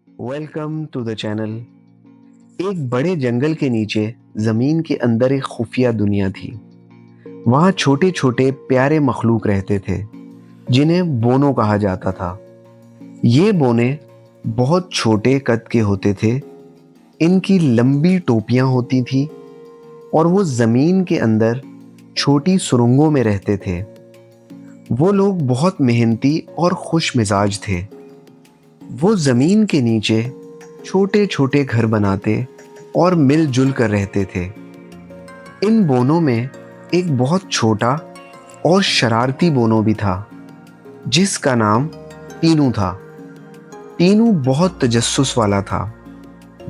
Welcome to the channel. एक बड़े जंगल के नीचे जमीन के अंदर एक खुफिया दुनिया थी। वहाँ छोटे छोटे प्यारे मखलूक रहते थे जिन्हें बोनो कहा जाता था। ये बोने बहुत छोटे कद के होते थे। इनकी लंबी टोपियां होती थी और वो जमीन के अंदर छोटी सुरंगों में रहते थे। वो लोग बहुत मेहनती और खुश मिजाज थे। वो जमीन के नीचे छोटे छोटे घर बनाते और मिलजुल कर रहते थे। इन बोनों में एक बहुत छोटा और शरारती बोनो भी था जिसका नाम टीनू था। टीनू बहुत तजस्सुस वाला था।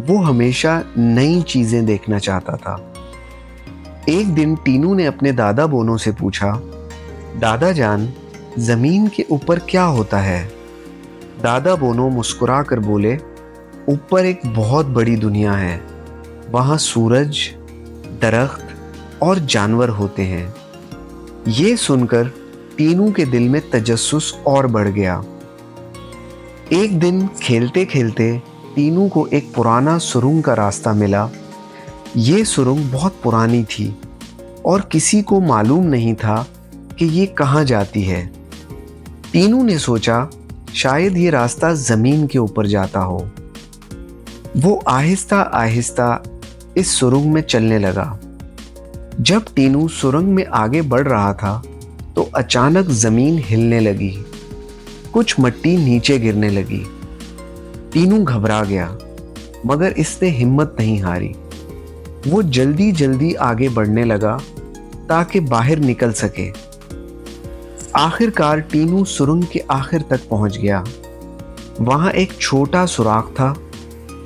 वो हमेशा नई चीजें देखना चाहता था। एक दिन टीनू ने अपने दादा बोनो से पूछा, दादा जान, जमीन के ऊपर क्या होता है? दादा बोनो मुस्कुरा कर बोले, ऊपर एक बहुत बड़ी दुनिया है। वहाँ सूरज, दरख्त और जानवर होते हैं। ये सुनकर टीनू के दिल में तजस्सुस और बढ़ गया। एक दिन खेलते खेलते टीनू को एक पुराना सुरंग का रास्ता मिला। ये सुरंग बहुत पुरानी थी और किसी को मालूम नहीं था कि ये कहाँ जाती है। टीनू ने सोचा शायद ये रास्ता जमीन के ऊपर जाता हो। वो आहिस्ता आहिस्ता इस सुरंग में चलने लगा। जब टीनू सुरंग में आगे बढ़ रहा था तो अचानक जमीन हिलने लगी। कुछ मिट्टी नीचे गिरने लगी। टीनू घबरा गया, मगर इसने हिम्मत नहीं हारी। वो जल्दी जल्दी आगे बढ़ने लगा ताकि बाहर निकल सके। आखिरकार टीनू सुरंग के आखिर तक पहुंच गया। वहां एक छोटा सुराख था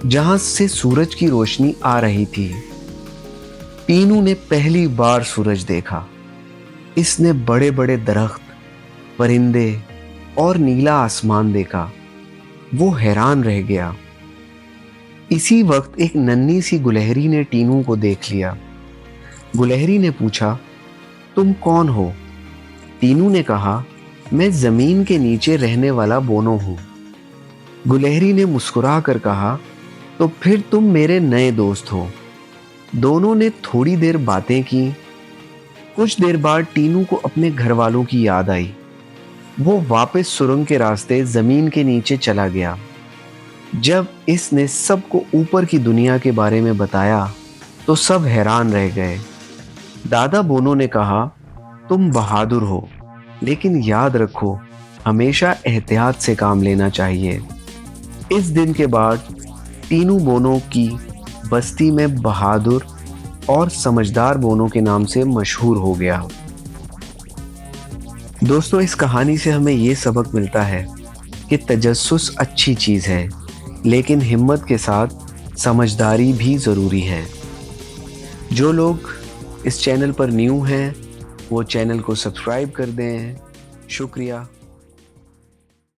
जहां से सूरज की रोशनी आ रही थी। टीनू ने पहली बार सूरज देखा। इसने बड़े बड़े दरख्त, परिंदे और नीला आसमान देखा। वो हैरान रह गया। इसी वक्त एक नन्ही सी गुलहरी ने टीनू को देख लिया। गुलहरी ने पूछा, तुम कौन हो? टीनू ने कहा, मैं जमीन के नीचे रहने वाला बोनो हूं। गुलहरी ने मुस्कुरा कर कहा, तो फिर तुम मेरे नए दोस्त हो। दोनों ने थोड़ी देर बातें की। कुछ देर बाद टीनू को अपने घर वालों की याद आई। वो वापस सुरंग के रास्ते जमीन के नीचे चला गया। जब इसने सबको ऊपर की दुनिया के बारे में बताया तो सब हैरान रह गए। दादा बोनो ने कहा, तुम बहादुर हो, लेकिन याद रखो हमेशा एहतियात से काम लेना चाहिए। इस दिन के बाद टीनू बोनो की बस्ती में बहादुर और समझदार बोनो के नाम से मशहूर हो गया। दोस्तों, इस कहानी से हमें ये सबक मिलता है कि तजस्सुस अच्छी चीज़ है, लेकिन हिम्मत के साथ समझदारी भी ज़रूरी है। जो लोग इस चैनल पर न्यू हैं वो चैनल को सब्सक्राइब कर दें। शुक्रिया।